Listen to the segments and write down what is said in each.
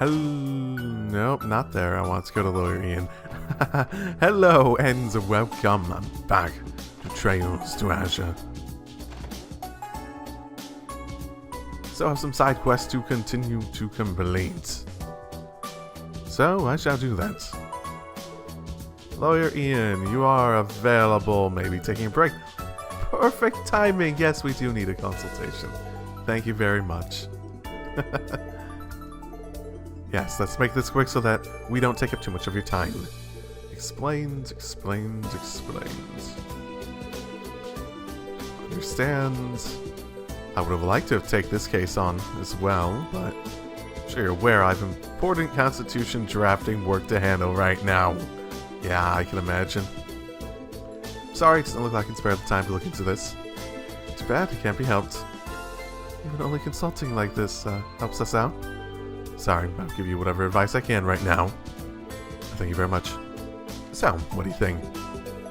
Nope, not there. I want to go to Lawyer Ian. Hello and welcome back to Trails to Azure. So I have some side quests to continue to complete. So I shall do that. Lawyer Ian, you are available, maybe taking a break. Perfect timing. Yes, we do need a consultation. Thank you very much. Yes, let's make this quick so that we don't take up too much of your time. Explains. Understands. I would have liked to have taken this case on as well, but I'm sure you're aware I have important constitution drafting work to handle right now. Yeah, I can imagine. Sorry, it doesn't look like I can spare the time to look into this. Too bad, it can't be helped. Even only consulting like this helps us out. Sorry, I'll give you whatever advice I can right now. Thank you very much. So, what do you think?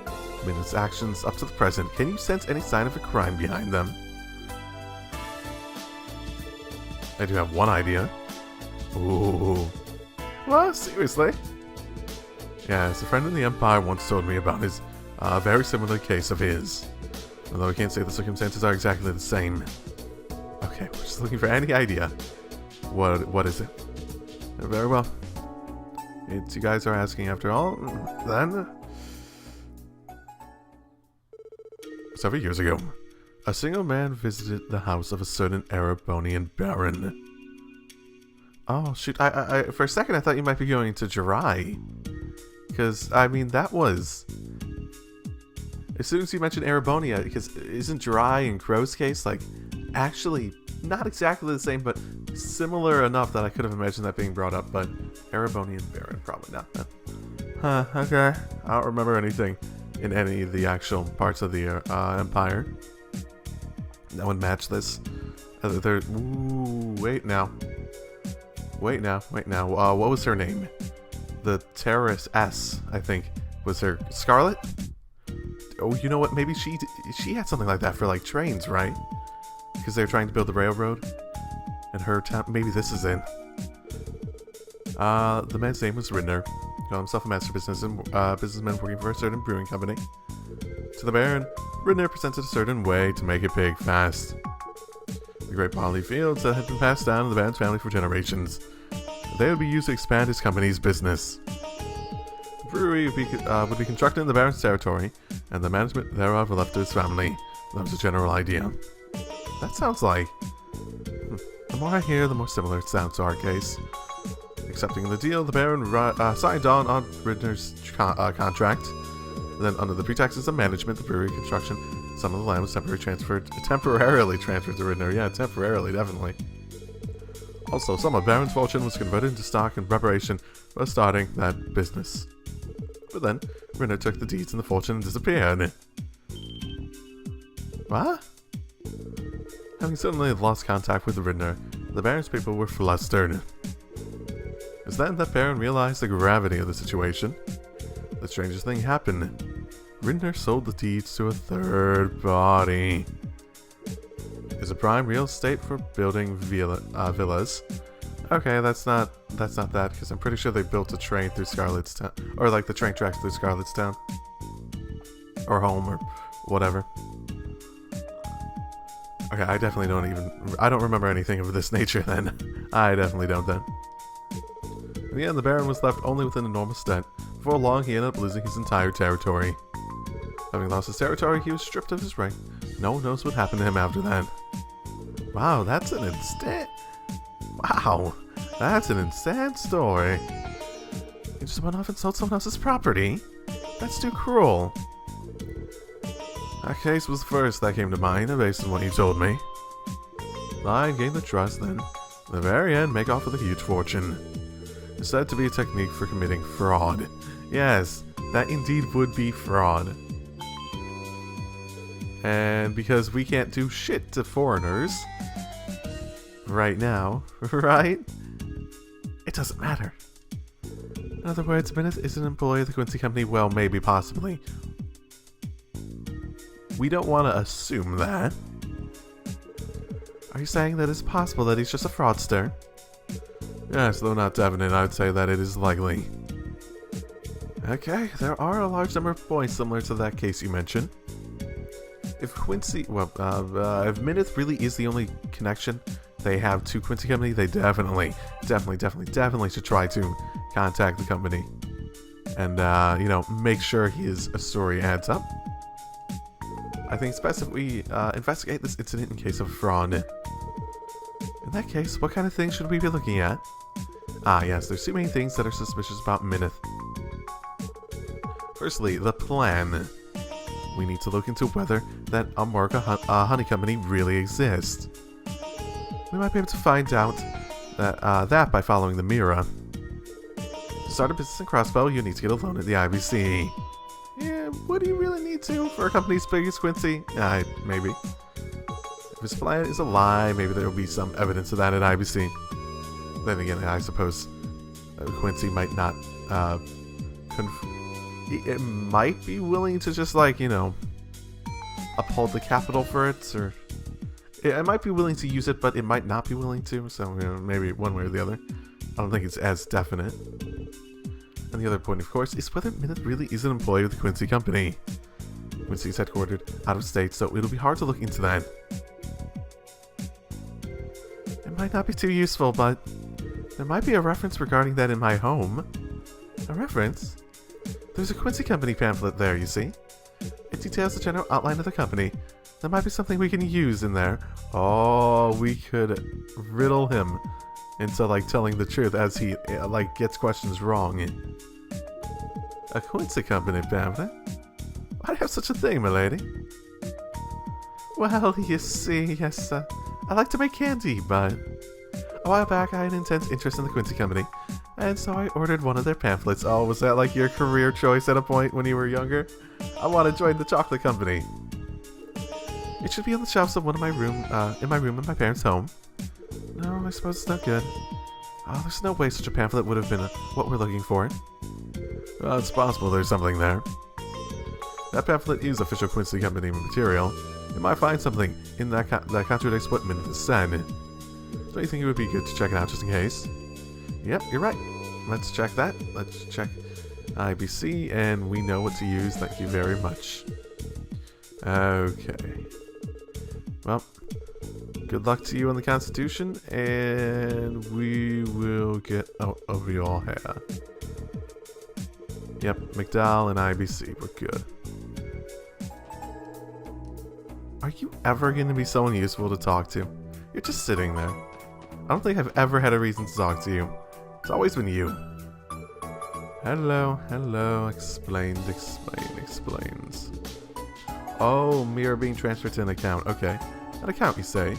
I mean, his actions up to the present, can you sense any sign of a crime behind them? I do have one idea. Ooh. Well, seriously? Yes, a friend in the Empire once told me about his very similar case of his. Although I can't say the circumstances are exactly the same. Okay, we're just looking for any idea. What is it? Very well. It's you guys are asking after all, then. Several years ago, a single man visited the house of a certain Erebonian baron. Oh shoot, I for a second I thought you might be going to Jirai. Because, I mean, that was... As soon as you mentioned Erebonia, because isn't Jirai and Crow's case, like, actually not exactly the same, but similar enough that I could have imagined that being brought up, but Erebonian Baron, probably not. Huh, okay. I don't remember anything in any of the actual parts of the Empire that would match this. Ooh, wait now. Wait now. What was her name? The terrorist S, I think, was her Scarlet? Oh, you know what? Maybe she had something like that for, like, trains, right? Because they were trying to build the railroad. And her town... Maybe this is in. The man's name was Ridner. He called himself a master businessman working for a certain brewing company. To the Baron, Ridner presented a certain way to make it big fast. The great barley fields that had been passed down in the Baron's family for generations. They would be used to expand his company's business. The brewery would be constructed in the Baron's territory, and the management thereof were left to his family. That was the general idea. That sounds like... The more I hear, the more similar it sounds to our case. Accepting the deal, the Baron signed on Ridner's contract. And then, under the pretexts of management, the brewery construction, some of the land was temporarily transferred to Ridner. Yeah, temporarily, definitely. Also, some of Baron's fortune was converted into stock in preparation for starting that business. But then, Ridner took the deeds and the fortune and disappeared. What? Having suddenly lost contact with Ridner, the Baron's people were flustered. It was then that Baron realized the gravity of the situation. The strangest thing happened. Ridner sold the deeds to a third party. Is a prime real estate for building villas. Okay, that's not that, because I'm pretty sure they built a train through Scarlet's Town, or like the train tracks through Scarlet's Town, or home, or whatever. Okay, I don't remember anything of this nature then. I definitely don't then. In the end, the Baron was left only with an enormous debt. Before long, he ended up losing his entire territory. Having lost his territory, he was stripped of his rank. No one knows what happened to him after that. Wow, that's an insane... Wow, that's an insane story. He just went off and sold someone else's property? That's too cruel. That case was the first that came to mind, based on what you told me. I gained the trust, then, in the very end, make off with a huge fortune. It's said to be a technique for committing fraud. Yes, that indeed would be fraud. And because we can't do shit to foreigners right now, right? It doesn't matter. In other words, Bennett is an employee of the Quincy Company. Well, maybe, possibly. we don't want to assume that. Are you saying that it's possible that he's just a fraudster? Yes, though not definite, I would say that it is likely. Okay, there are a large number of points similar to that case you mentioned. If Quincy, well, if Minith really is the only connection they have to Quincy Company, they definitely should try to contact the company. And, you know, make sure his story adds up. I think it's best if we investigate this incident in case of fraud. In that case, what kind of things should we be looking at? Ah, yes, there's too many things that are suspicious about Minith. Firstly, the plan. We need to look into whether that Amorca honey company really exists. We might be able to find out that by following the mirror. To start a business in Crossbell, you need to get a loan at the IBC. Yeah, what do you really need to for a company as big as Quincy? Maybe. If his plan is a lie, maybe there will be some evidence of that at IBC. Then again, I suppose Quincy might not, it might be willing to just, like, you know, uphold the capital for it, or it might be willing to use it, but it might not be willing to, so, you know, maybe one way or the other. I don't think it's as definite. And the other point, of course, is whether Minith really is an employee of the Quincy Company. Quincy is headquartered out of state, so it'll be hard to look into that. It might not be too useful, but there might be a reference regarding that in my home. A reference? There's a Quincy Company pamphlet there, you see. It details the general outline of the company. There might be something we can use in there. Oh, we could riddle him into, like, telling the truth as he, like, gets questions wrong. A Quincy Company pamphlet? Why have such a thing, milady? Well, you see, yes, I like to make candy, but a while back I had intense interest in the Quincy Company, and so I ordered one of their pamphlets. Oh, was that like your career choice at a point when you were younger? I want to join the chocolate company. It should be on the shelves of one of my room, in my parents' home. No, I suppose it's not good. Oh, there's no way such a pamphlet would have been what we're looking for. Well, it's possible there's something there. That pamphlet is official Quincy Company material. You might find something in that that contradicts what Minith has said. Don't you think it would be good to check it out just in case? Yep, you're right. Let's check that. Let's check IBC, and we know what to use. Thank you very much. Okay. Well, good luck to you on the Constitution, and we will get out of your hair. Yep, McDowell and IBC, we're good. Are you ever going to be someone useful to talk to? You're just sitting there. I don't think I've ever had a reason to talk to you. It's always been you. Hello, hello, explains. Oh, mirror being transferred to an account. Okay. An account, you say?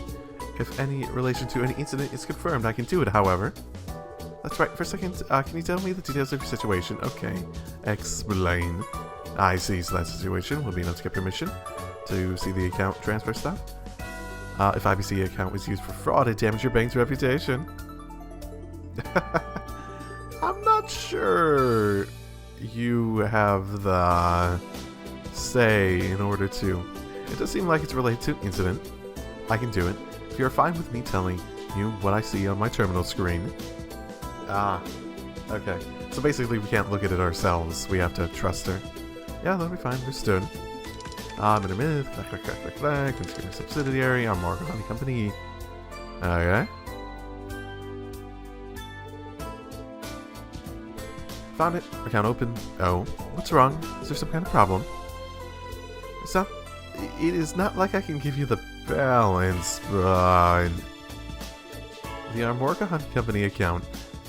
If any relation to any incident is confirmed, I can do it, however. That's right. For a second, can you tell me the details of your situation? Okay. Explain. I see. So that situation will be enough to get permission to see the account transfer stuff. If IBC account was used for fraud, it damaged your bank's reputation. I'm not sure you have the say in order to. It does seem like it's related to an incident. I can do it. If you're fine with me telling you what I see on my terminal screen. Okay. So basically we can't look at it ourselves. We have to trust her. Yeah, that'll be fine. Understood. Myth, consumer subsidiary, Amorca Honey Company. Okay. Found it. Account open. Oh, what's wrong? Is there some kind of problem? It's not. It is not like I can give you the balance, but the Amorca Honey Company account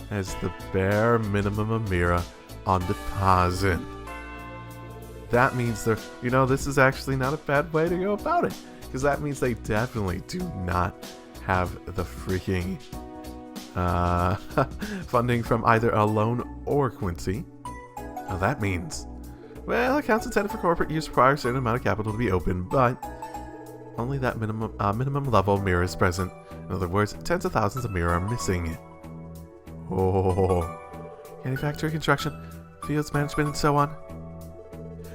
has the bare minimum of Mira on deposit. That means they're, you know, this is actually not a bad way to go about it, because that means they definitely do not have the freaking funding from either a loan or Quincy. Now that means, well, accounts intended for corporate use require a certain amount of capital to be open, but only that minimum level of Mira is present. In other words, tens of thousands of Mira are missing. Oh, manufacturing, construction, fields management, and so on.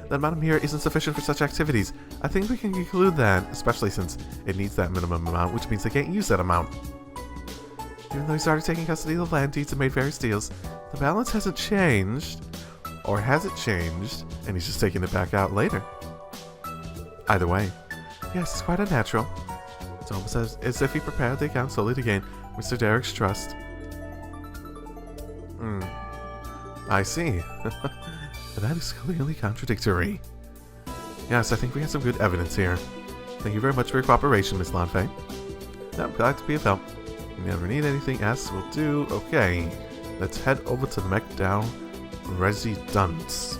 The amount here isn't sufficient for such activities. I think we can conclude that, especially since it needs that minimum amount, which means they can't use that amount. Even though he started taking custody of the land deeds and made various deals, the balance hasn't changed. Or has it changed, and he's just taking it back out later? Either way, yes, it's quite unnatural. It's almost as if he prepared the account solely to gain Mr. Derek's trust. I see. That is clearly contradictory. Yes, I think we have some good evidence here. Thank you very much for your cooperation, Miss Lanfei. I'm glad to be of help. If you never need anything else, we'll do. Okay, let's head over to the Mech Down Residence.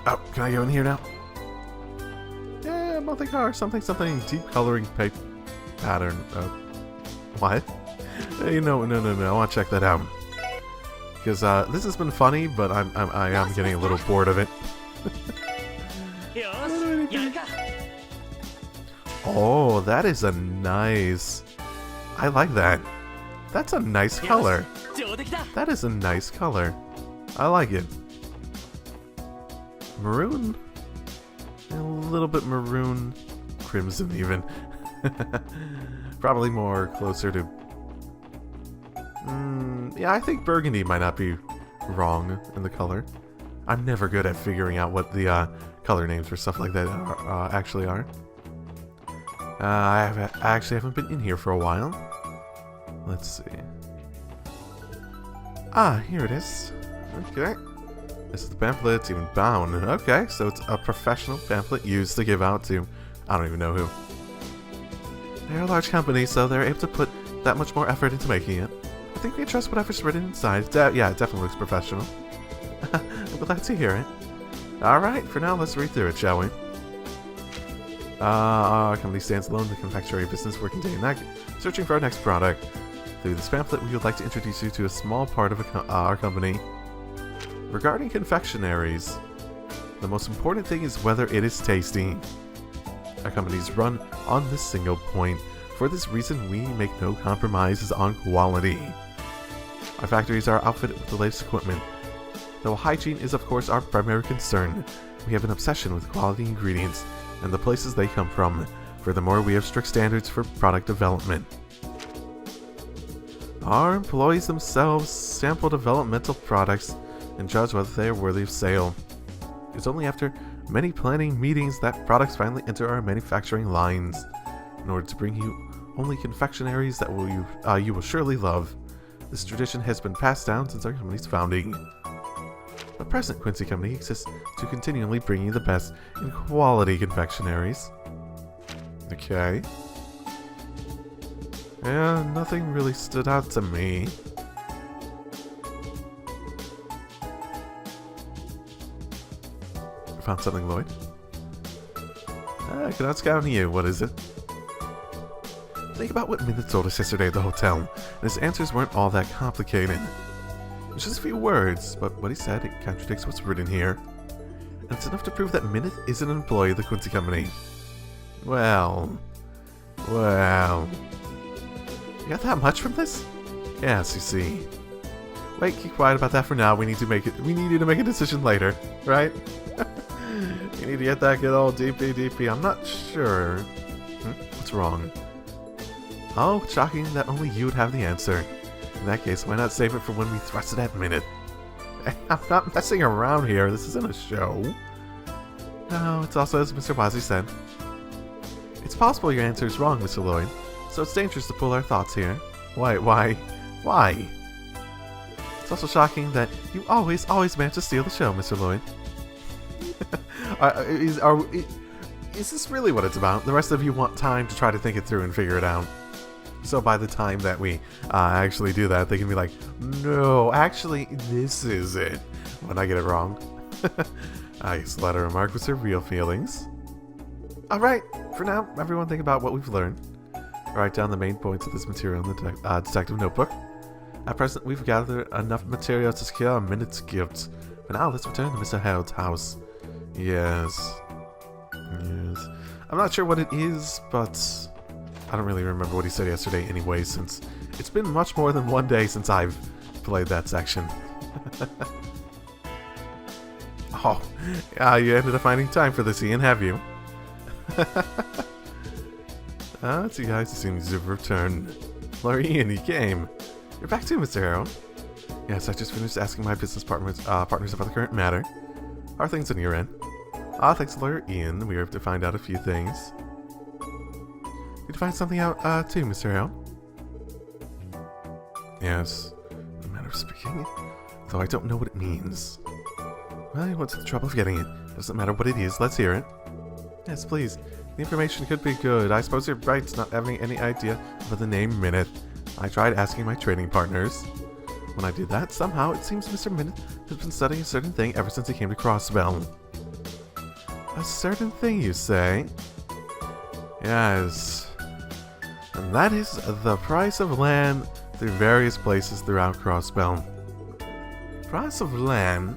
Oh, can I go in here now? Yeah, multi-color, something, deep coloring paper pattern. What? Hey, no, I want to check that out. Because this has been funny, but I am getting a little bored of it. Oh, that is a nice... I like that. That's a nice color. That is a nice color. I like it. Maroon? A little bit maroon. Crimson, even. Probably more closer to... yeah, I think burgundy might not be wrong in the color. I'm never good at figuring out what the color names for stuff like that actually are. I actually haven't been in here for a while. Let's see. Ah, here it is. Okay. This is the pamphlet. It's even bound. Okay, so it's a professional pamphlet used to give out to I don't even know who. They're a large company, so they're able to put that much more effort into making it. I think we can trust whatever's written inside. Yeah, it definitely looks professional. I'm glad to hear it. Alright, for now, let's read through it, shall we? Our company stands alone in the confectionery business, working day and night, searching for our next product. Through this pamphlet, we would like to introduce you to a small part of our company. Regarding confectionaries, the most important thing is whether it is tasty. Our company is run on this single point. For this reason, we make no compromises on quality. Our factories are outfitted with the latest equipment. Though hygiene is of course our primary concern, we have an obsession with quality ingredients and the places they come from. Furthermore, we have strict standards for product development. Our employees themselves sample developmental products and judge whether they are worthy of sale. It's only after many planning meetings that products finally enter our manufacturing lines. In order to bring you only confectionaries that you will surely love. This tradition has been passed down since our company's founding. The present Quincy Company exists to continually bring you the best in quality confectionaries. Okay. Yeah, nothing really stood out to me. Found something, Lloyd? I cannot scout you. What is it? Think about what Minute told us yesterday at the hotel, and his answers weren't all that complicated. It's just a few words, but what he said, it contradicts what's written here. And it's enough to prove that Minute is an employee of the Quincy Company. Well... You got that much from this? Yes, you see. Wait, keep quiet about that for now. We need you to make a decision later, right? You need to get that good old DP. I'm not sure. What's wrong? Oh, shocking that only you would have the answer. In that case, why not save it for when we thrust it at Minute? I'm not messing around here. This isn't a show. No, it's also as Mr. Wazzy said. It's possible your answer is wrong, Mr. Lloyd, so it's dangerous to pull our thoughts here. Why? It's also shocking that you always manage to steal the show, Mr. Lloyd. Is this really what it's about? The rest of you want time to try to think it through and figure it out. So by the time that we actually do that, they can be like, no, actually, this is it. When I get it wrong. I guess let her remark with her real feelings. Alright, for now, everyone think about what we've learned. Write down the main points of this material in the detective notebook. At present, we've gathered enough material to secure a Minute's gift. But now, let's return to Mr. Harold's house. Yes. I'm not sure what it is, but I don't really remember what he said yesterday anyway, since it's been much more than one day since I've played that section. Oh, Ah, you ended up finding time for this, Ian, have you? Let's see, guys. It seems you've returned. Hello, Ian, you came. You're back too, Mr. Harrow. Yes, I just finished asking my business partners about the current matter. How are things on your end? Thanks to lawyer Ian, we were able to find out a few things. Did you find something out, too, Mr. Harrow? Yes, in a manner of speaking, though I don't know what it means. Well, what's the trouble of getting it? Doesn't matter what it is, let's hear it. Yes, please. The information could be good. I suppose you're right, not having any idea about the name Minute. I tried asking my trading partners. When I did that, somehow it seems Mr. Minute has been studying a certain thing ever since he came to Crossbell. A certain thing, you say? Yes. And that is the price of land through various places throughout Crossbell. Price of land?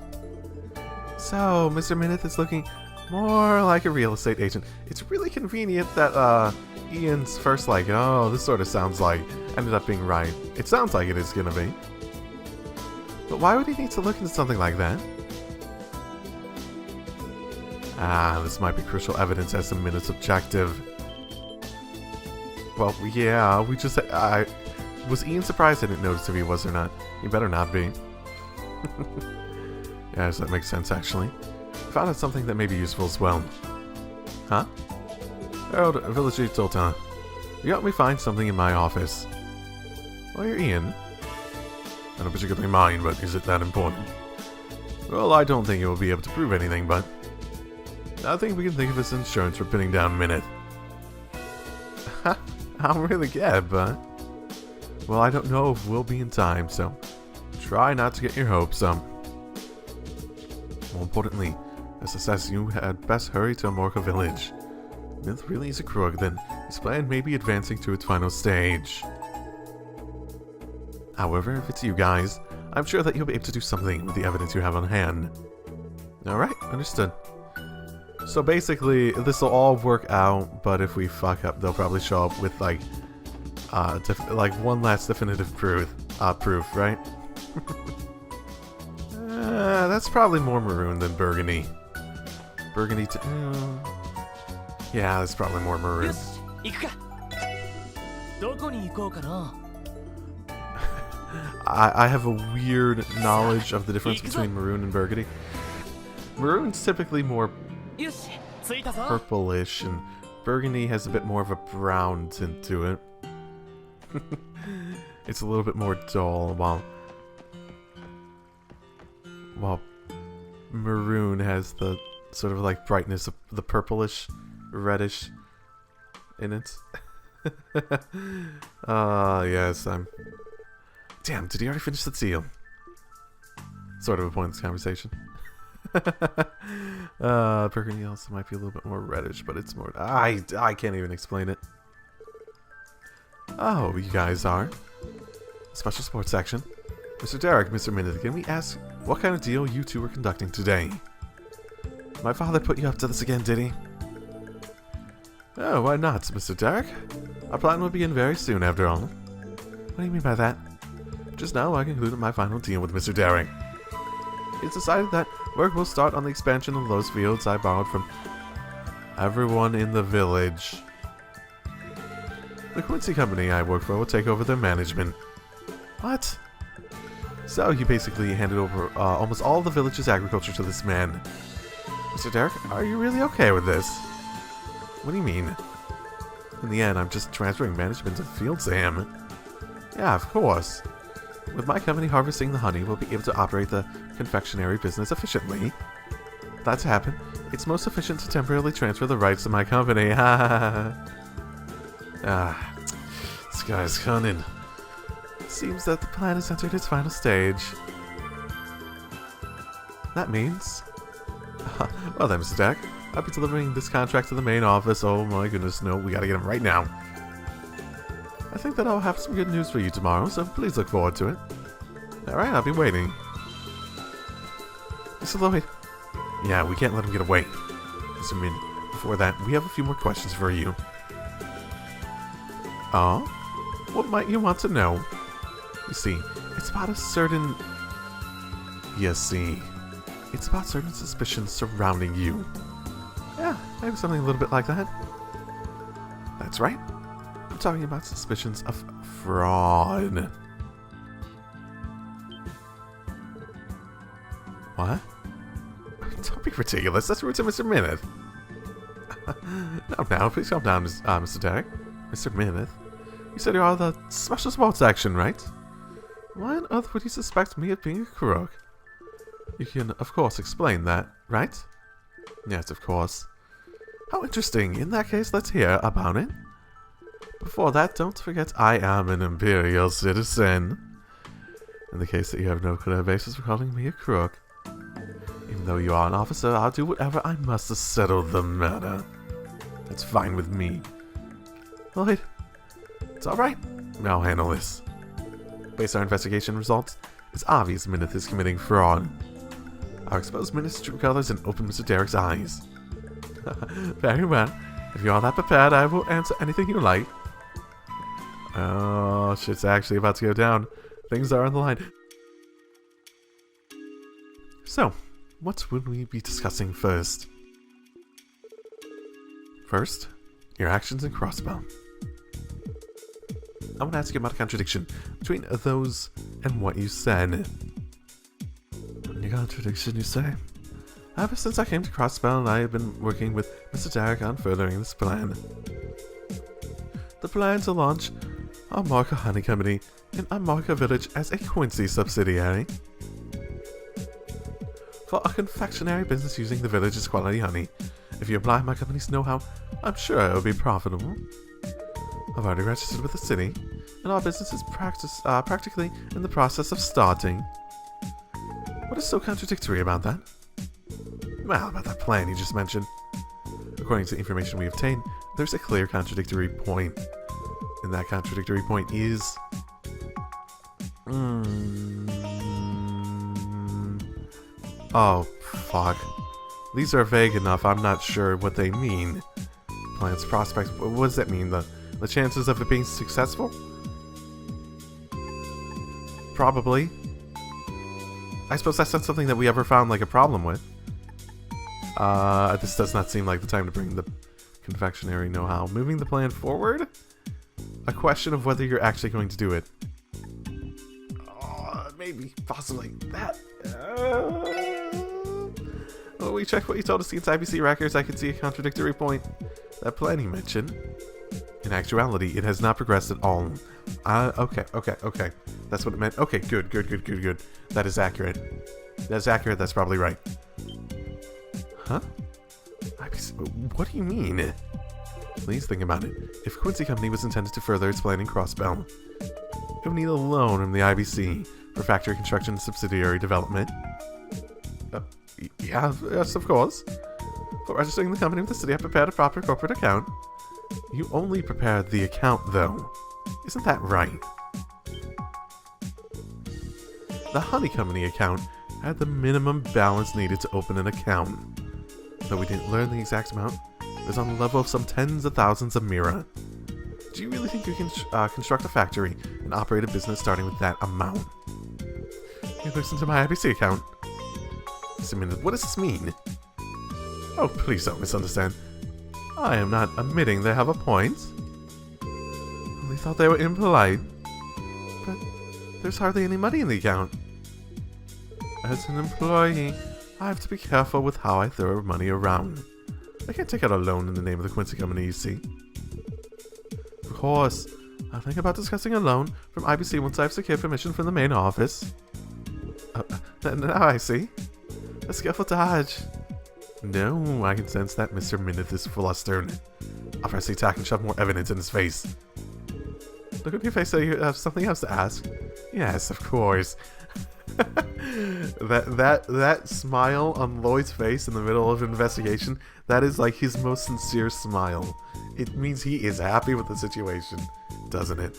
So, Mr. Minute is looking more like a real estate agent. It's really convenient that, Ian's first oh, this sort of sounds like, ended up being right. It sounds like it is gonna be. But why would he need to look into something like that? This might be crucial evidence as to Minute's objective. Well, yeah, we just... was Ian surprised I didn't notice if he was or not? He better not be. Yes, that makes sense, actually. I found out something that may be useful as well. Huh? Oh, Village Dolta. You helped me find something in my office. Well, you're Ian. I don't particularly mind, but is it that important? Well, I don't think it will be able to prove anything, but... I think we can think of as insurance for pinning down Minute. I don't really get it, but... Well, I don't know if we'll be in time, so... Try not to get your hopes up. More importantly, as I says, you had best hurry to Amorca Village. Minute really is a crook, then his plan may be advancing to its final stage. However, if it's you guys, I'm sure that you'll be able to do something with the evidence you have on hand. Alright, understood. So basically, this will all work out, but if we fuck up, they'll probably show up with like one last definitive proof, right? That's probably more maroon than burgundy. Burgundy yeah, that's probably more maroon. I have a weird knowledge of the difference between maroon and burgundy. Maroon's typically more purplish, and burgundy has a bit more of a brown tint to it. It's a little bit more dull, while maroon has the sort of like brightness of the purplish, reddish in it. Yes, Damn, did he already finish the deal? Sort of a pointless conversation. Burgundy also might be a little bit more reddish, but it's more... I can't even explain it. Oh, you guys are. Special sports section. Mr. Derek, Mr. Minute, can we ask what kind of deal you two were conducting today? My father put you up to this again, did he? Oh, why not, Mr. Derek? Our plan will begin very soon, after all. What do you mean by that? Just now, I concluded my final deal with Mr. Derek. It's decided that work will start on the expansion of those fields I borrowed from everyone in the village. The Quincy company I work for will take over their management. What? So you basically handed over almost all the village's agriculture to this man. Mr. Derek, are you really okay with this? What do you mean? In the end, I'm just transferring management of fields to him. Yeah, of course. With my company harvesting the honey, we'll be able to operate the confectionery business efficiently. For that to happen, it's most efficient to temporarily transfer the rights to my company. This guy's cunning. Seems that the plan has entered its final stage. That means... well then, Mr. Derek, I'll be delivering this contract to the main office. Oh my goodness, no, we gotta get him right now. I think that I'll have some good news for you tomorrow, so please look forward to it. Alright, I'll be waiting. Mr. Lloyd. Yeah, we can't let him get away. Mr. Min, before that, we have a few more questions for you. Oh? What might you want to know? You see, it's about a certain... You see, It's about certain suspicions surrounding you. Yeah, maybe something a little bit like that. That's right. I'm talking about suspicions of fraud. What? Don't be ridiculous. That's rude to Mr. Mineth. Now, please calm down, Mr. Derek. Mr. Mineth. You said you're all the special sports section, right? Why on earth would you suspect me of being a crook? You can, of course, explain that, right? Yes, of course. How interesting. In that case, let's hear about it. Before that, don't forget I am an Imperial citizen. In the case that you have no clear basis for calling me a crook. Even though you are an officer, I'll do whatever I must to settle the matter. That's fine with me. Lloyd, it's alright. I'll handle this. Based on our investigation results, it's obvious Mineth is committing fraud. I'll expose Mineth's true colors and open Mr. Derek's eyes. Very well. If you're all that prepared, I will answer anything you like. Oh, shit's actually about to go down. Things are on the line. So, what would we be discussing first? First, your actions in Crossbell. I want to ask you about a contradiction between those and what you said. Any contradiction, you say? Ever since I came to Crossbell, I have been working with Mr. Derek on furthering this plan. The plan to launch a Marca Honey Company in a Marca village as a Quincy subsidiary. For a confectionery business using the village's quality honey. If you apply my company's know-how, I'm sure it will be profitable. I've already registered with the city, and our business is practically in the process of starting. What is so contradictory about that? Well, about that plan you just mentioned. According to the information we obtained, there's a clear contradictory point. And that contradictory point is... Oh, fuck. These are vague enough, I'm not sure what they mean. Plan's prospects, what does that mean? The chances of it being successful? Probably. I suppose that's not something that we ever found like a problem with. This does not seem like the time to bring the confectionery know-how. Moving the plan forward? A question of whether you're actually going to do it. Maybe, possibly. That. Well, we checked what you told us against IBC records. I could see a contradictory point. That plan you mentioned. In actuality, it has not progressed at all. Okay. That's what it meant. Okay, good. That is accurate. That's probably right. Huh? IBC, what do you mean? Please think about it. If Quincy Company was intended to further its plan in Crossbell, it would need a loan from the IBC for factory construction and subsidiary development. Yes, of course. For registering the company with the city, I prepared a proper corporate account. You only prepared the account, though. Isn't that right? The Honey Company account had the minimum balance needed to open an account. Though we didn't learn the exact amount, it was on the level of some tens of thousands of mira. Do you really think you can construct a factory and operate a business starting with that amount? You listen to my IBC account. Just a minute, what does this mean? Oh, please don't misunderstand. I am not admitting they have a point. Only thought they were impolite. But there's hardly any money in the account. As an employee, I have to be careful with how I throw money around. I can't take out a loan in the name of the Quincy Company, you see. Of course, I'll think about discussing a loan from IBC once I've secured permission from the main office. Now I see. A skillful dodge. No, I can sense that Mr. Mineth is flustered. I'll press the attack and shove more evidence in his face. Look at your face so you have something else to ask. Yes, of course. that smile on Lloyd's face in the middle of an investigation, that is like his most sincere smile. It means he is happy with the situation, doesn't it?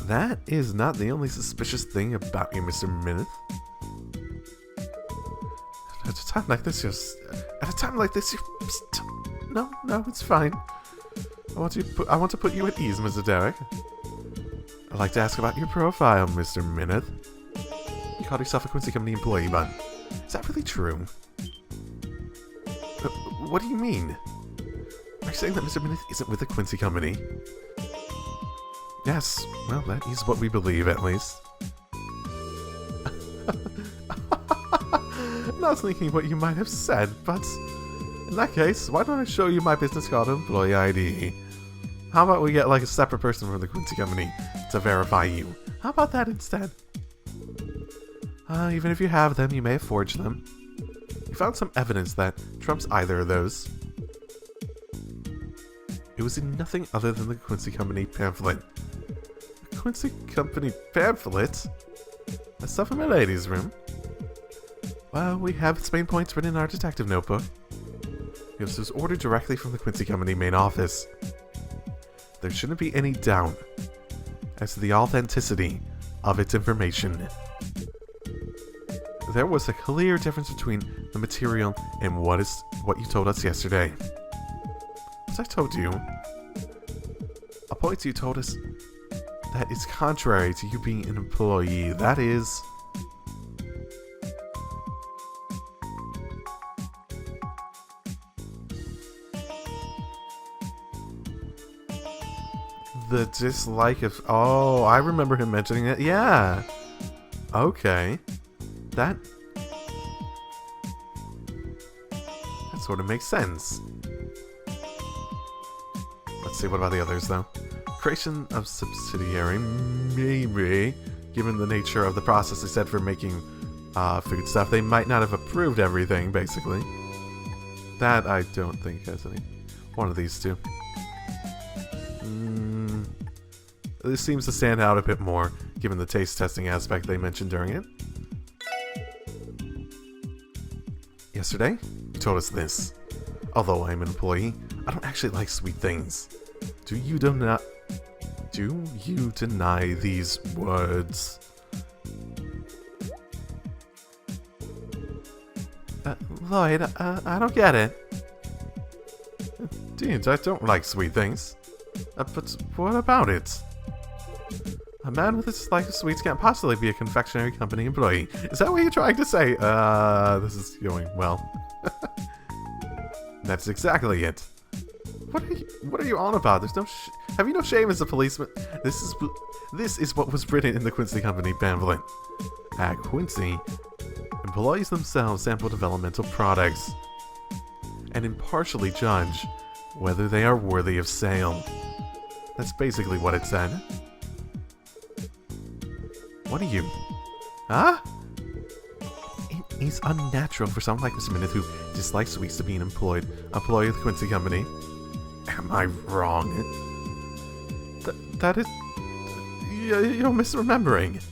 That is not the only suspicious thing about you, Mr. Mineth. At a time like this, No, it's fine. I want to put you at ease, Mr. Derek. I'd like to ask about your profile, Mr. Mineth. You called yourself a Quincy Company employee, but is that really true? What do you mean? Are you saying that Mr. Minute isn't with the Quincy Company? Yes, well, that is what we believe, at least. I was thinking what you might have said, but in that case, why don't I show you my business card and employee ID? How about we get like a separate person from the Quincy Company to verify you? How about that instead? Even if you have them, you may have forged them. You found some evidence that trumps either of those. It was in nothing other than the Quincy Company pamphlet. The Quincy Company pamphlet? That's stuff in my ladies' room. Well, we have its main points written in our detective notebook. It was ordered directly from the Quincy Company main office. There shouldn't be any doubt as to the authenticity of its information. There was a clear difference between the material and what you told us yesterday. As I told you, a point you told us that is contrary to you being an employee. That is... the dislike of... Oh, I remember him mentioning it. Yeah. Okay. That sort of makes sense. Let's see, what about the others, though? Creation of subsidiary, maybe. Given the nature of the process they said for making food stuff, they might not have approved everything, basically. That I don't think has any. One of these two. This seems to stand out a bit more, given the taste testing aspect they mentioned during it. Yesterday, you told us this. Although I'm an employee, I don't actually like sweet things. Do you deny these words? Lloyd, I don't get it. Dude, I don't like sweet things. But what about it? A man with a dislike of sweets can't possibly be a confectionery company employee. Is that what you're trying to say? This is going well. That's exactly it. What are you on about? There's no have you no shame as a policeman? This is what was written in the Quincy Company pamphlet. At Quincy, employees themselves sample developmental products and impartially judge whether they are worthy of sale. That's basically what it said. What are you? Huh? It is unnatural for someone like Mr. Minute who dislikes sweets to be an employee of the Quincy Company. Am I wrong? That is... You're misremembering.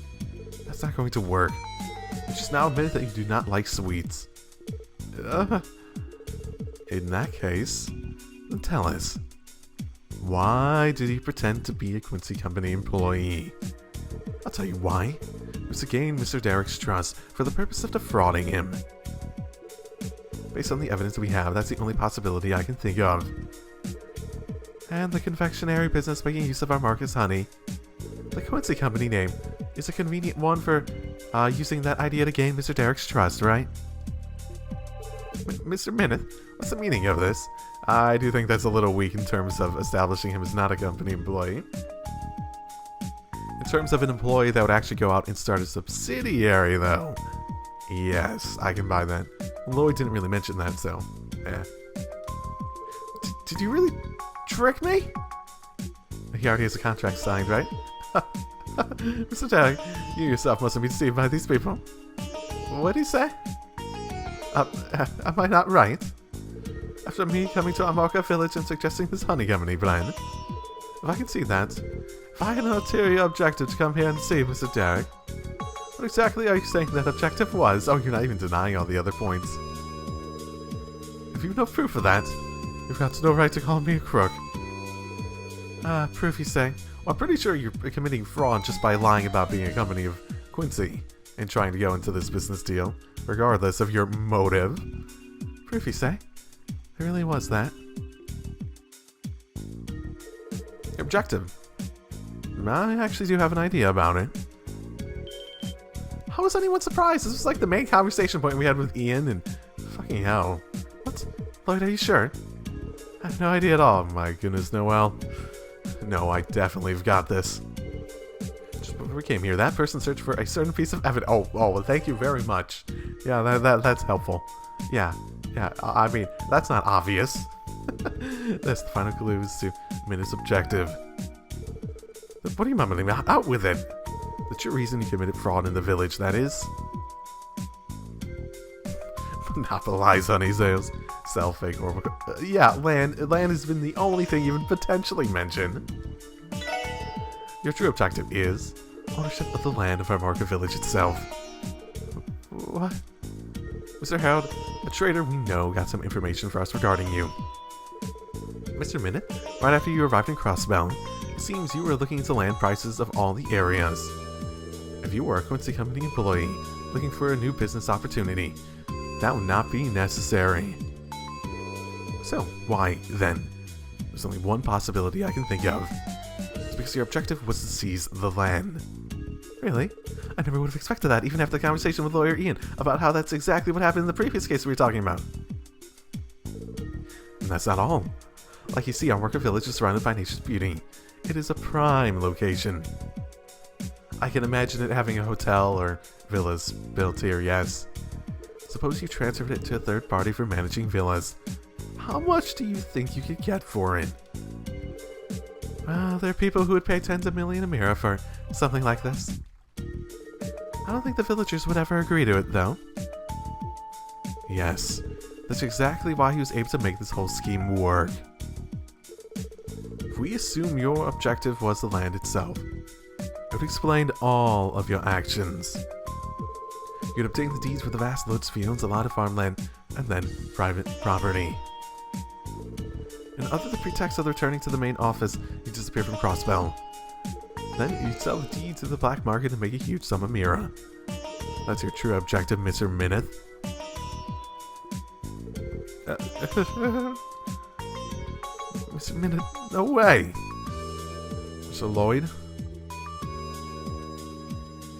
That's not going to work. You just now admitted that you do not like sweets. In that case, then tell us. Why did he pretend to be a Quincy Company employee? I'll tell you why. It was to gain Mr. Derek's trust for the purpose of defrauding him. Based on the evidence we have, that's the only possibility I can think of. And the confectionery business making use of our Marcus honey. The Quincy Company name is a convenient one for using that idea to gain Mr. Derek's trust, right? Mr. Minute, what's the meaning of this? I do think that's a little weak in terms of establishing him as not a company employee. In terms of an employee that would actually go out and start a subsidiary, though. Yes, I can buy that. Lloyd didn't really mention that, so... eh. Did you really trick me? He already has a contract signed, right? Mr. Derek, you yourself mustn't be deceived by these people. What did he say? Am I not right? After me coming to Amarka Village and suggesting this honey company plan. If I can see that, if I had an ulterior objective to come here and see Mr. Derek, what exactly are you saying that objective was? Oh, you're not even denying all the other points. If you've no proof of that, you've got no right to call me a crook. Proof you say? Well, I'm pretty sure you're committing fraud just by lying about being a company of Quincy and trying to go into this business deal, regardless of your motive. Proof you say? It really was that. Objective. I actually do have an idea about it. How was anyone surprised? This was like the main conversation point we had with Ian, and fucking hell. What? Lloyd, are you sure? I have no idea at all. My goodness, Noel. No, I definitely have got this. Just before we came here, that person searched for a certain piece of evidence. Oh, well, thank you very much. Yeah, that's helpful. Yeah, I mean, that's not obvious. That's the final clues to Minut's objective. But what are you mumbling about? Out with it! The true reason you committed fraud in the village, that is. Monopolize honey sales. Sell fake orbital. Yeah, land has been the only thing even potentially mentioned. Your true objective is ownership of the land of our market village itself. What? Mr. Harold, a trader we know got some information for us regarding you. Mr. Minute, right after you arrived in Crossbell, it seems you were looking into land prices of all the areas. If you were a Quincy Company employee looking for a new business opportunity, that would not be necessary. So, why then? There's only one possibility I can think of. It's because your objective was to seize the land. Really? I never would have expected that, even after the conversation with lawyer Ian about how that's exactly what happened in the previous case we were talking about. And that's not all. Like you see, our market village is surrounded by nature's beauty. It is a prime location. I can imagine it having a hotel or villas built here, yes. Suppose you transferred it to a third party for managing villas. How much do you think you could get for it? Well, there are people who would pay tens of millions a mirror for something like this. I don't think the villagers would ever agree to it, though. Yes, that's exactly why he was able to make this whole scheme work. If we assume your objective was the land itself, it would explain all of your actions. You'd obtain the deeds for the vast loads of fields, a lot of farmland, and then private property. And under the pretext of returning to the main office, you disappear from Crossbell. Then you sell the deeds to the black market and make a huge sum of Mira. That's your true objective, Mr. Minute. Mr. Minute, no way! Mr. Lloyd?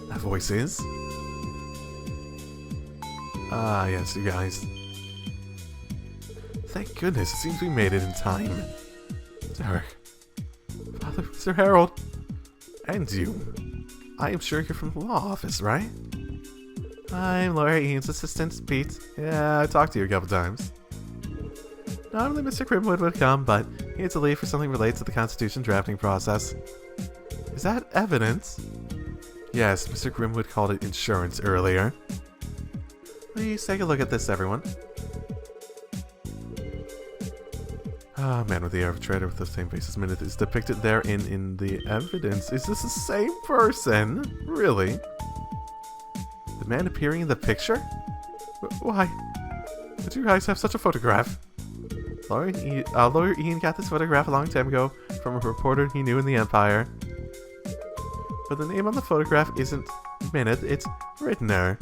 That voice is? Ah, yes, you guys. Thank goodness, it seems we made it in time. Derek. Father, Mr. Harold. And you. I am sure you're from the law office, right? I'm Lawyer Ian's assistant, Pete. Yeah, I talked to you a couple times. Normally Mr. Grimwood would come, but he had to leave for something related to the Constitution drafting process. Is that evidence? Yes, Mr. Grimwood called it insurance earlier. Please take a look at this, everyone. Ah, man with the air of a trader with the same face as Minute is depicted there in the evidence. Is this the same person? Really? The man appearing in the picture? Why? Did you guys have such a photograph? Lawyer Ian got this photograph a long time ago from a reporter he knew in the Empire. But the name on the photograph isn't Minute, it's Ridner.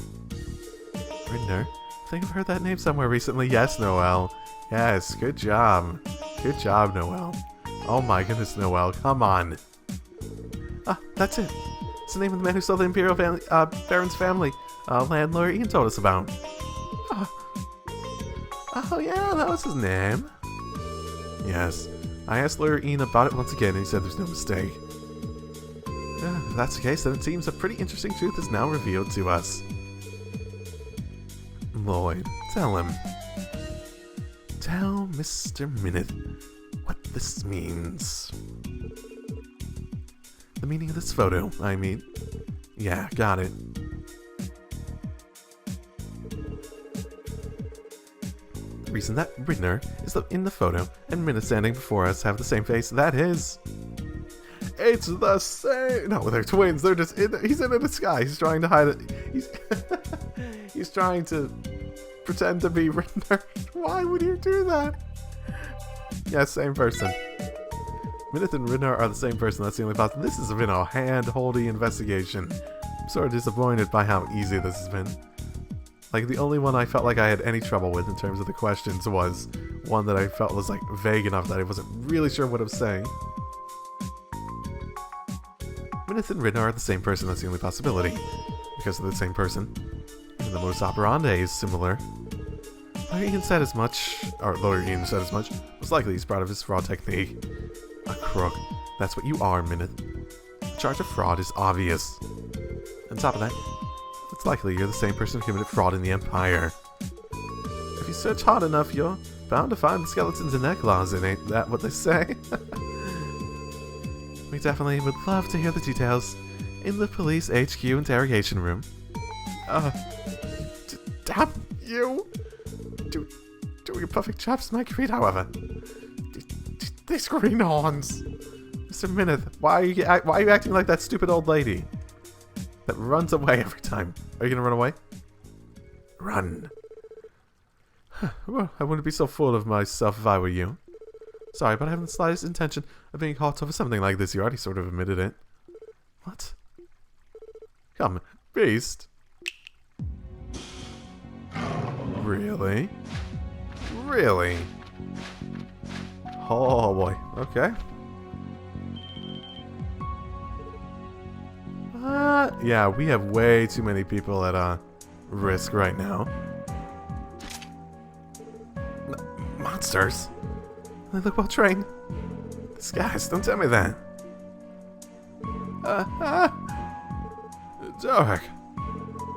Ridner? I think I've heard that name somewhere recently. Yes, Noel. Yes, good job. Good job, Noel. Oh my goodness, Noel, come on. Ah, that's it. It's the name of the man who sold the Imperial family, Baron's family land Lawyer Ian told us about. Oh yeah, that was his name. Yes, I asked Lawyer Ian about it once again and he said there's no mistake. If that's the case, then it seems a pretty interesting truth is now revealed to us. Lloyd, tell him. Tell Mr. Minute what this means. The meaning of this photo, I mean. Yeah, got it. The reason that Ridner is in the photo and Minute standing before us have the same face, that is... It's the same... No, they're twins. They're just... He's in a disguise. He's trying to hide it. He's trying to pretend to be Ridner. Why would you do that? Yeah, same person. Minute and Ridner are the same person. That's the only possible. This has been a hand-holdy investigation. I'm sort of disappointed by how easy this has been. Like, the only one I felt like I had any trouble with in terms of the questions was one that I felt was, like, vague enough that I wasn't really sure what it was saying. Minute and Ridner are the same person. That's the only possibility. because they're the same person. And the modus operandi is similar. Lawyer Ian said as much, or Lawyer Ian said as much. Most likely he's proud of his fraud technique. A crook. That's what you are, Minith. The charge of fraud is obvious. On top of that, it's likely you're the same person who committed fraud in the Empire. If you search hard enough, you're bound to find the skeletons in their closet, ain't that what they say? We definitely would love to hear the details in the police HQ interrogation room. Damn you! Doing a perfect job, Smike Reed, however. These greenhorns! Mr. Minith, why are you acting like that stupid old lady that runs away every time? Are you gonna run away? Run. Well, I wouldn't be so full of myself if I were you. Sorry, but I haven't the slightest intention of being caught over something like this. You already sort of admitted it. What? Come, beast. Really? Really? Oh boy. Okay. Yeah, we have way too many people at risk right now. Monsters? They look well trained. Disguise, don't tell me that. Dark.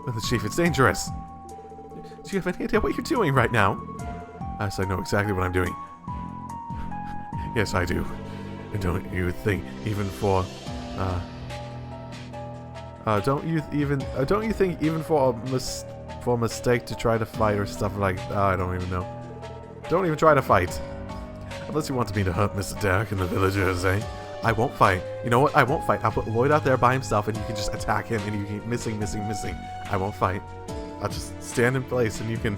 Well, the chief, it's dangerous. Do you have any idea what you're doing right now? Yes, I know exactly what I'm doing. Yes, I do. And don't you think even for, don't you think even for a mistake to try to fight or stuff like, I don't even know. Don't even try to fight. Unless you want me to hurt Mr. Derek and the villagers, eh? I won't fight. You know what? I won't fight. I'll put Lloyd out there by himself and you can just attack him and you keep missing. I won't fight. I'll just stand in place and you can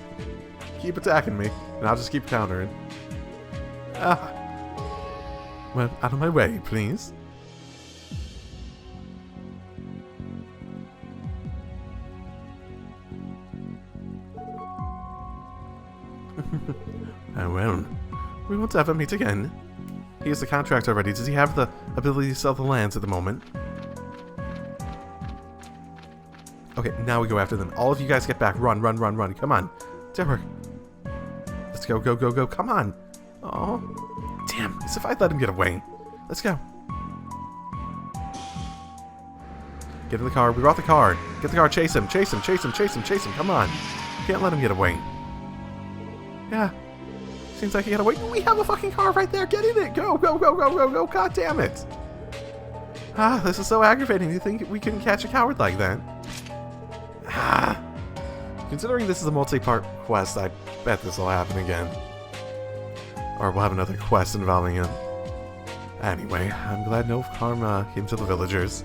keep attacking me and I'll just keep countering. Well, out of my way, please. Well, we won't ever meet again. He has the contract already. Does he have the ability to sell the lands at the moment? Okay, now we go after them. All of you guys get back. Run. Come on. Derek. Let's go. Come on. Oh, damn. As if I'd let him get away. Let's go. Get in the car. We brought the car. Get the car. Chase him. Come on. Can't let him get away. Yeah. Seems like he got away. We have a fucking car right there. Get in it. Go. God damn it. This is so aggravating. You think we couldn't catch a coward like that? Considering this is a multi-part quest, I bet this will happen again. Or we'll have another quest involving him. Anyway, I'm glad no harm came to the villagers.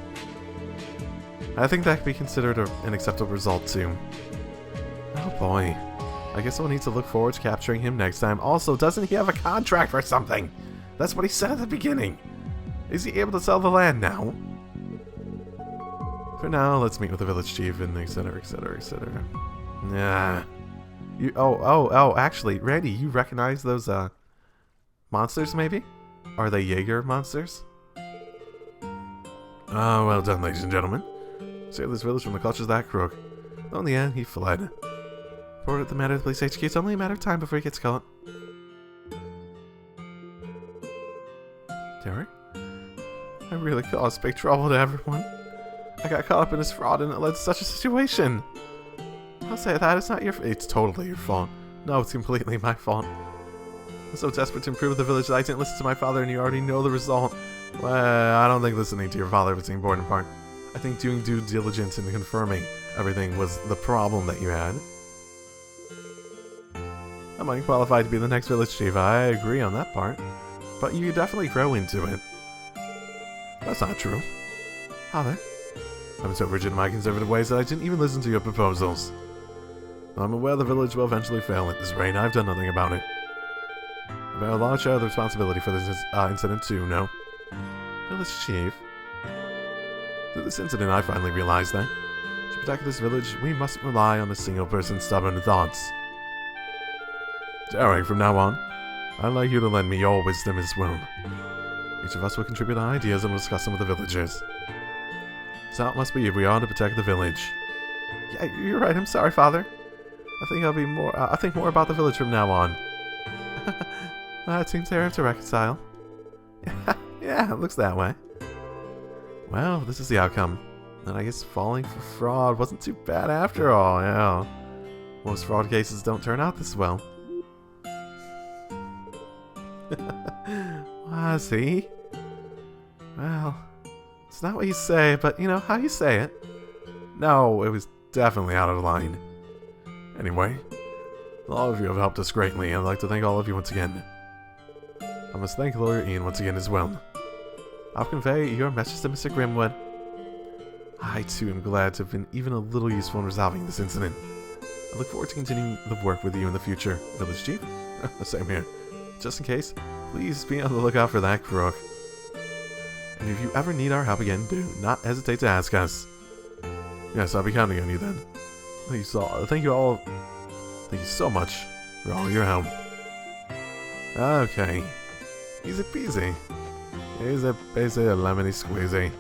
I think that could be considered an acceptable result too. Oh boy. I guess we'll need to look forward to capturing him next time. Also, doesn't he have a contract for something? That's what he said at the beginning. Is he able to sell the land now? For now, let's meet with the village chief and etc. Yeah. Actually, Randy, you recognize those monsters maybe? Are they Jaeger monsters? Oh, well done, ladies and gentlemen. Saved this village from the clutches of that crook. Though in the end, he fled. Forward the matter to the police HQ. It's only a matter of time before he gets caught. Derek? I really caused big trouble to everyone. I got caught up in his fraud and it led to such a situation. I'll say that it's not your fault. It's totally your fault. No, it's completely my fault. I'm so desperate to improve the village that I didn't listen to my father and you already know the result. Well, I don't think listening to your father was the important part. I think doing due diligence and confirming everything was the problem that you had. I'm unqualified to be the next village chief. I agree on that part. But you definitely grow into it. That's not true. Father? I'm so rigid in my conservative ways that I didn't even listen to your proposals. I'm aware the village will eventually fail at this rate. I've done nothing about it. I bear a large share of the responsibility for this incident too, no? Village chief? Through this incident, I finally realized that to protect this village, we mustn't rely on a single person's stubborn thoughts. Derek, from now on, I'd like you to lend me your wisdom as well. Each of us will contribute our ideas and we'll discuss them with the villagers. So it must be if we are to protect the village. Yeah, you're right. I'm sorry, Father. I think I'll be more. I think more about the village from now on. It seems they have to reconcile. Yeah, it looks that way. Well, this is the outcome. And I guess falling for fraud wasn't too bad after all. Yeah. Most fraud cases don't turn out this well. See? Well, it's not what you say, but you know how you say it. No, it was definitely out of line. Anyway, all of you have helped us greatly, and I'd like to thank all of you once again. I must thank Lawyer Ian once again as well. I'll convey your message to Mr. Grimwood. I too am glad to have been even a little useful in resolving this incident. I look forward to continuing the work with you in the future, Village Chief. Same here. Just in case, please be on the lookout for that crook. And if you ever need our help again, do not hesitate to ask us. Yes, I'll be counting on you then. Thank you so much for all your help. Okay. Easy peasy. Easy peasy, lemony squeezy.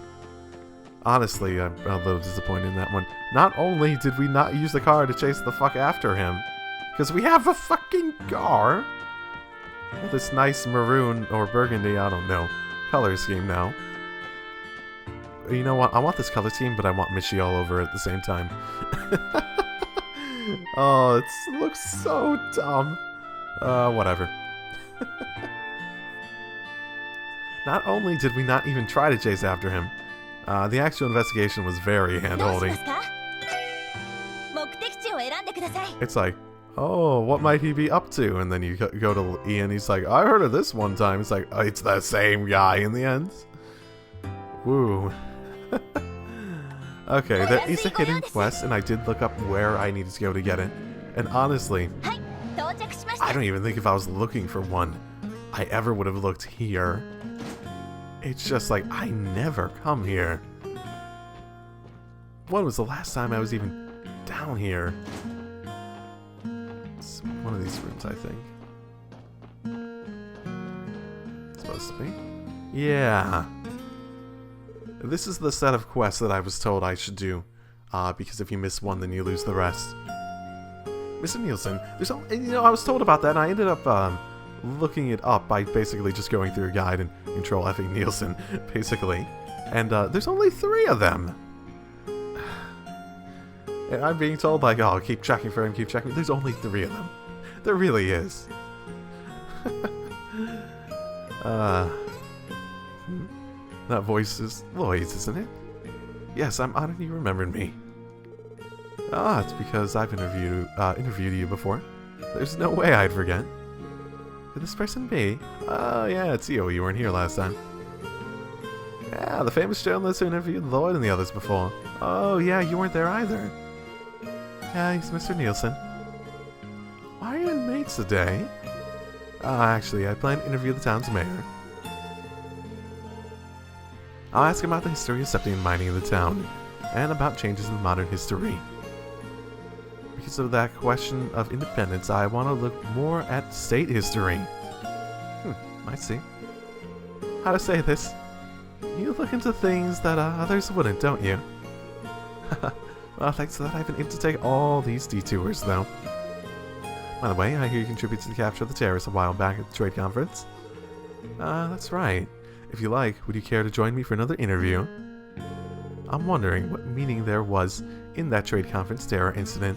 Honestly, I'm a little disappointed in that one. Not only did we not use the car to chase the fuck after him, because we have a fucking car with this nice maroon or burgundy, I don't know, color scheme now. You know what? I want this color scheme, but I want Michi all over at the same time. Oh, it looks so dumb. Whatever. Not only did we not even try to chase after him, the actual investigation was very hand-holding. It's like, oh, what might he be up to? And then you go to Ian, he's like, I heard of this one time. It's like, oh, it's the same guy in the end. Woo. Okay, there is a hidden quest, and I did look up where I needed to go to get it. And honestly, I don't even think if I was looking for one, I ever would have looked here. It's just like, I never come here. When was the last time I was even down here? It's one of these rooms, I think. It's supposed to be. Yeah. This is the set of quests that I was told I should do, because if you miss one, then you lose the rest. Mr. Nielsen, I was told about that, and I ended up looking it up by basically just going through a guide and control Fing Nielsen, basically. And there's only 3 of them. And I'm being told, like, oh, keep checking for him, keep checking. There's only 3 of them. There really is. That voice is Lloyd's, isn't it? Yes, I'm honored you remembered me. Ah, it's because I've interviewed you before. There's no way I'd forget. Could this person be? Oh, yeah, it's you. You weren't here last time. Yeah, the famous journalist who interviewed Lloyd and the others before. Oh, yeah, you weren't there either. Yeah, he's Mr. Nielsen. Why are you in mates today? Actually, I plan to interview the town's mayor. I'll ask him about the history of septium mining in the town, and about changes in modern history. Because of that question of independence, I want to look more at state history. I see. How to say this? You look into things that others wouldn't, don't you? Well, thanks to that, I've been able to take all these detours, though. By the way, I hear you contributed to the capture of the terrorists a while back at the trade conference. That's right. If you like, would you care to join me for another interview? I'm wondering what meaning there was in that trade conference terror incident.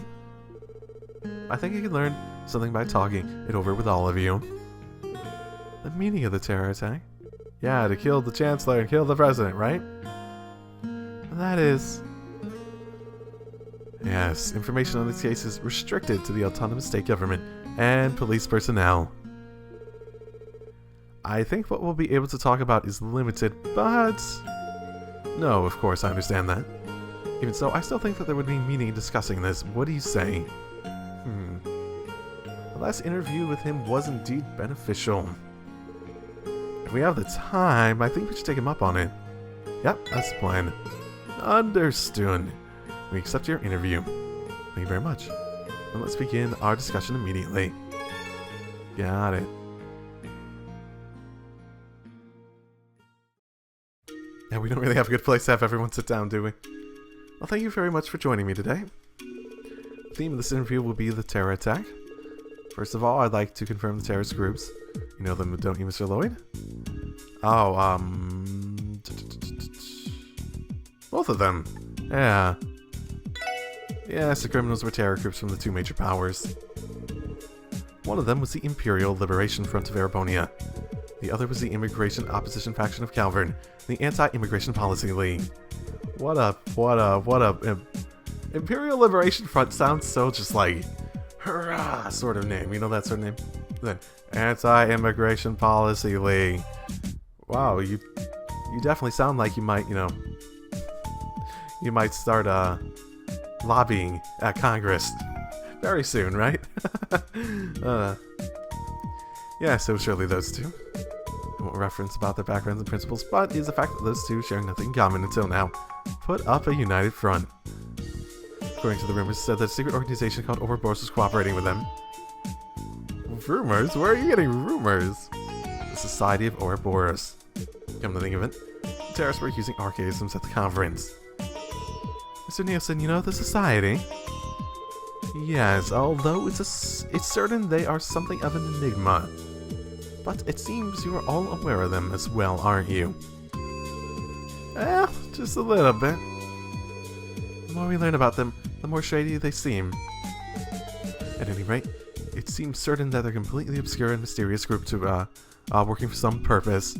I think I can learn something by talking it over with all of you. The meaning of the terror attack? Yeah, to kill the Chancellor and kill the President, right? That is... Yes, information on this case is restricted to the autonomous state government and police personnel. I think what we'll be able to talk about is limited, but... No, of course, I understand that. Even so, I still think that there would be meaning in discussing this. What do you say? The last interview with him was indeed beneficial. If we have the time, I think we should take him up on it. Yep, that's the plan. Understood. We accept your interview. Thank you very much. And let's begin our discussion immediately. Got it. Yeah, we don't really have a good place to have everyone sit down, do we? Well, thank you very much for joining me today. theme of this interview will be the terror attack. First of all, I'd like to confirm the terrorist groups. You know them, don't you, Mr. Lloyd? Oh, both of them. Yeah. Yes, the criminals were terror groups from the two major powers. One of them was the Imperial Liberation Front of Erebonia. The other was the Immigration Opposition Faction of Calvern, the Anti-Immigration Policy League. What up? Imperial Liberation Front sounds so just like, hurrah, sort of name. You know that sort of name? Then, Anti-Immigration Policy League. Wow, you definitely sound like you might, you might start, lobbying at Congress very soon, right? Yeah, so surely those two. I won't reference about their backgrounds and principles, but is the fact that those two sharing nothing in common until now put up a united front. According to the rumors, said that a secret organization called Ouroboros was cooperating with them. Rumors? Where are you getting rumors? The Society of Ouroboros. Come to think of it, the terrorists were using archaisms at the conference. Mr. Nielsen, you know the Society? Yes, although it's certain they are something of an enigma. But it seems you are all aware of them as well, aren't you? Just a little bit. The more we learn about them, the more shady they seem. At any rate, it seems certain that they're a completely obscure and mysterious group to, working for some purpose.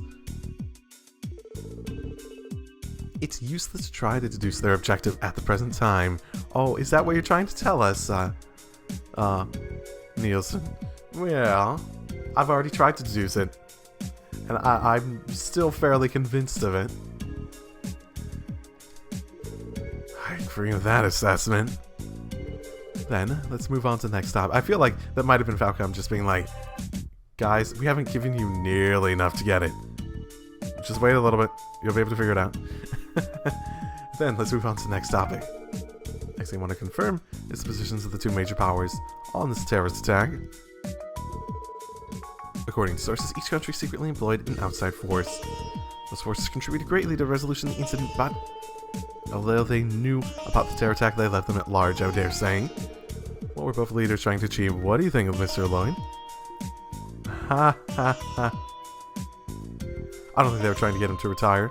It's useless to try to deduce their objective at the present time. Oh, is that what you're trying to tell us, Nielsen? Well, I've already tried to deduce it, and I'm still fairly convinced of it. I agree with that assessment. Then, let's move on to the next topic. I feel like that might have been Falcom just being like, guys, we haven't given you nearly enough to get it. Just wait a little bit. You'll be able to figure it out. Then, let's move on to the next topic. Next thing I want to confirm is the positions of the two major powers on this terrorist attack. According to sources, each country secretly employed an outside force. Those forces contributed greatly to the resolution of the incident, but although they knew about the terror attack, they left them at large, I dare say. What were both leaders trying to achieve? What do you think of Mr. Lloyd? Ha ha ha. I don't think they were trying to get him to retire.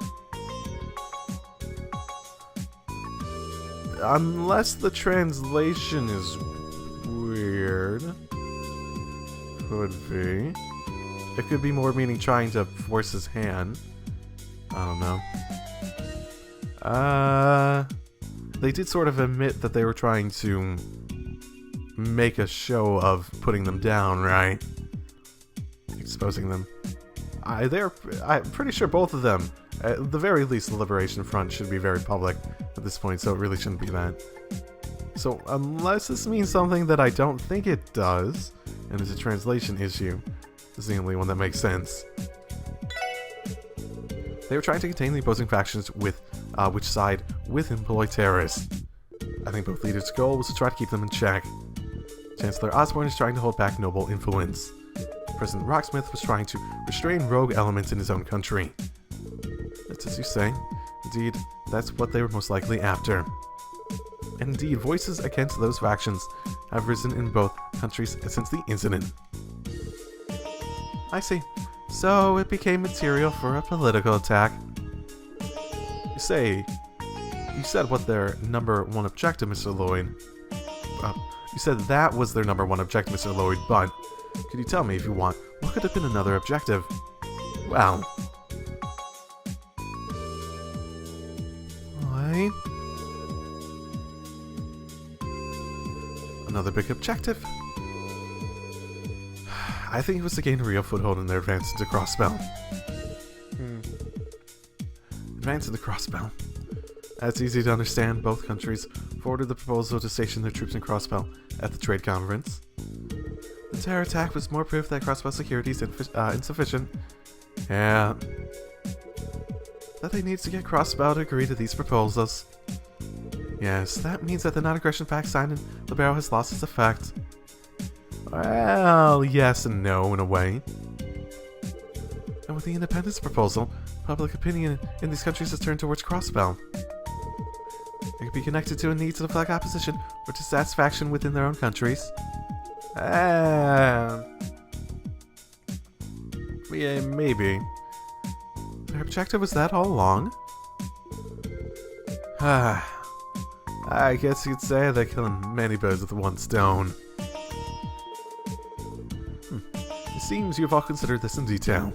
Unless the translation is weird. Could be. It could be more meaning trying to force his hand. I don't know. They did sort of admit that they were trying to make a show of putting them down, right? Exposing them. I'm pretty sure both of them, at the very least, the Liberation Front should be very public at this point, so it really shouldn't be that. So, unless this means something that I don't think it does, and it's a translation issue, this is the only one that makes sense. They were trying to contain the opposing factions with which side with employ terrorists. I think both leaders' goal was to try to keep them in check. Chancellor Osborne is trying to hold back noble influence. President Rocksmith was trying to restrain rogue elements in his own country. That's as you say. Indeed, that's what they were most likely after. And indeed, voices against those factions have risen in both countries since the incident. I see. So it became material for a political attack. You said what their number one objective, Mr. Lloyd. You said that was their number one objective, Mr. Lloyd, but could you tell me, if you want, what could have been another objective? Well, why? Another big objective? I think it was to gain a real foothold in their advance into Crossbell. Advance into Crossbell. That's easy to understand. Both countries forwarded the proposal to station their troops in Crossbell at the trade conference. The terror attack was more proof that Crossbell security is insufficient. Yeah. That they need to get Crossbell to agree to these proposals. Yes, that means that the non-aggression pact signed in Libero has lost its effect. Well, yes and no, in a way. And with the independence proposal, public opinion in these countries has turned towards Crossbell. It could be connected to a need to reflect opposition or dissatisfaction within their own countries. Yeah, maybe. Their objective was that all along? I guess you'd say they're killing many birds with one stone. It seems you've all considered this in detail.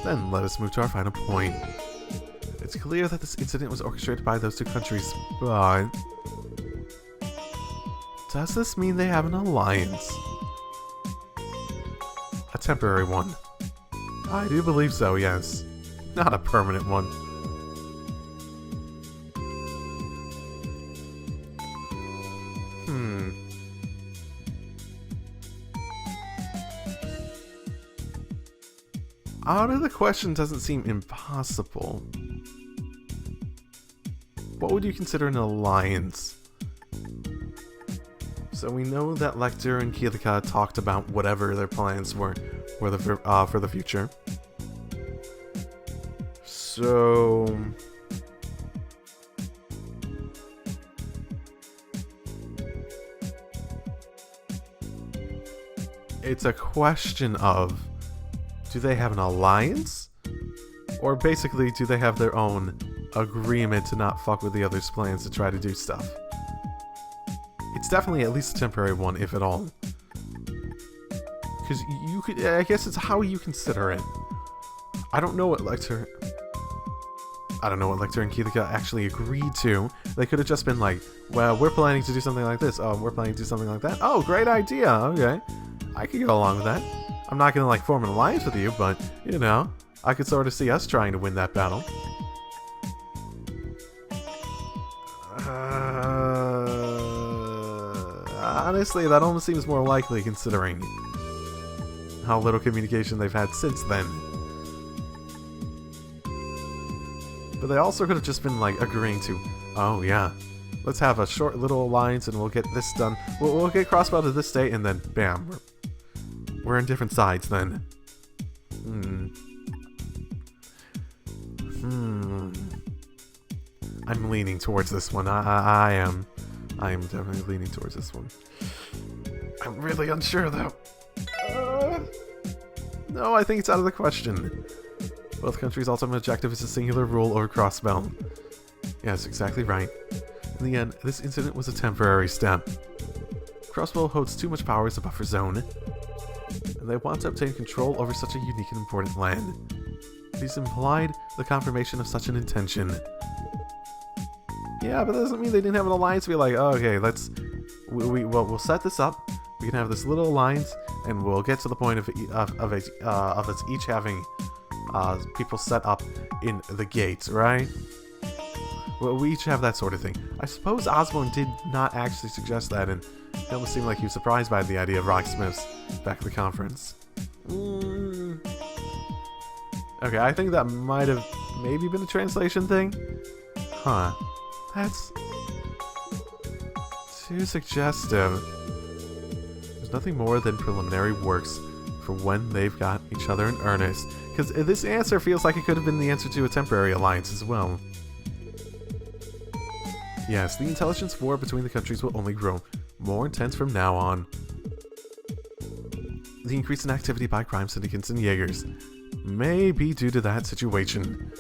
Then let us move to our final point. It's clear that this incident was orchestrated by those two countries, but... does this mean they have an alliance? A temporary one. I do believe so, yes. Not a permanent one. Out of the question doesn't seem impossible. What would you consider an alliance? So we know that Lecter and Kilika talked about whatever their plans were for the future. So... it's a question of, do they have an alliance? Or basically, do they have their own agreement to not fuck with the other's plans to try to do stuff? It's definitely at least a temporary one, if at all. Because you could, I guess it's how you consider it. I don't know what Lecter and Kilika actually agreed to. They could have just been like, well, we're planning to do something like this. Oh, we're planning to do something like that. Oh, great idea. Okay. I could go along with that. I'm not going to, like, form an alliance with you, but, you know, I could sort of see us trying to win that battle. Honestly, that almost seems more likely considering how little communication they've had since then. But they also could have just been, like, agreeing to, oh, yeah, let's have a short little alliance and we'll get this done. We'll get Crossbell to this state and then, bam, we're on different sides then. I'm leaning towards this one. I am definitely leaning towards this one. I'm really unsure though. No, I think it's out of the question. Both countries' ultimate objective is a singular rule over Crossbell. Yes, exactly right. In the end, this incident was a temporary step. Crossbell holds too much power as a buffer zone, and they want to obtain control over such a unique and important land. It is implied the confirmation of such an intention. Yeah, but that doesn't mean they didn't have an alliance to be like, oh, okay, we'll set this up. We can have this little alliance, and we'll get to the point of us each having people set up in the gates, right? Well, we each have that sort of thing. I suppose Osborne did not actually suggest that, and it almost seemed like he was surprised by the idea of rocksmiths back at the conference. Okay, I think that might have maybe been a translation thing. Huh. That's too suggestive. There's nothing more than preliminary works for when they've got each other in earnest. Because this answer feels like it could have been the answer to a temporary alliance as well. Yes, the intelligence war between the countries will only grow more intense from now on. The increase in activity by crime syndicates and Jaegers may be due to that situation.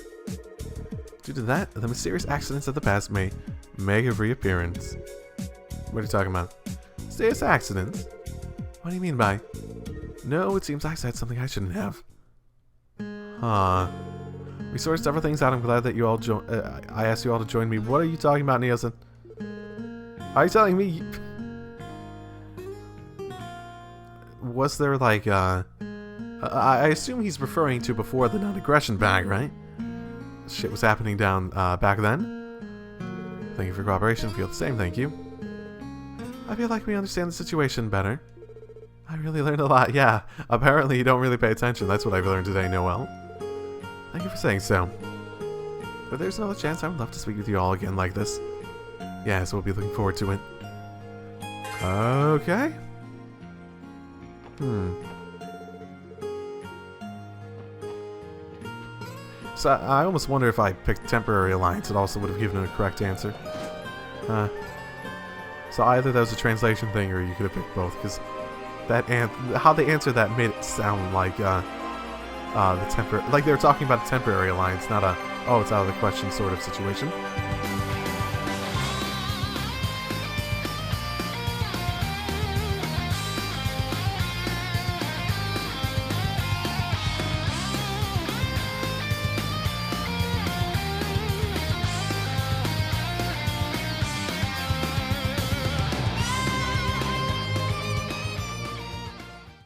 Due to that, the mysterious accidents of the past may make a reappearance. What are you talking about? Mysterious accidents? What do you mean by? No, it seems I said something I shouldn't have. Huh. We sorted several things out. I'm glad that you all I asked you all to join me. What are you talking about, Nielsen? Are you telling me? Was there like I assume he's referring to before the non-aggression bag, right? Shit was happening down back then. Thank you for cooperation. Feel the same, thank you. I feel like we understand the situation better. I really learned a lot. Yeah, apparently you don't really pay attention. That's what I've learned today, Noel. Thank you for saying so. But there's another chance I would love to speak with you all again like this. Yes, we'll be looking forward to it. Okay. So I almost wonder if I picked temporary alliance, it also would have given a correct answer. So either that was a translation thing, or you could have picked both, because how they answered that made it sound like the like they were talking about a temporary alliance, not a it's out of the question sort of situation.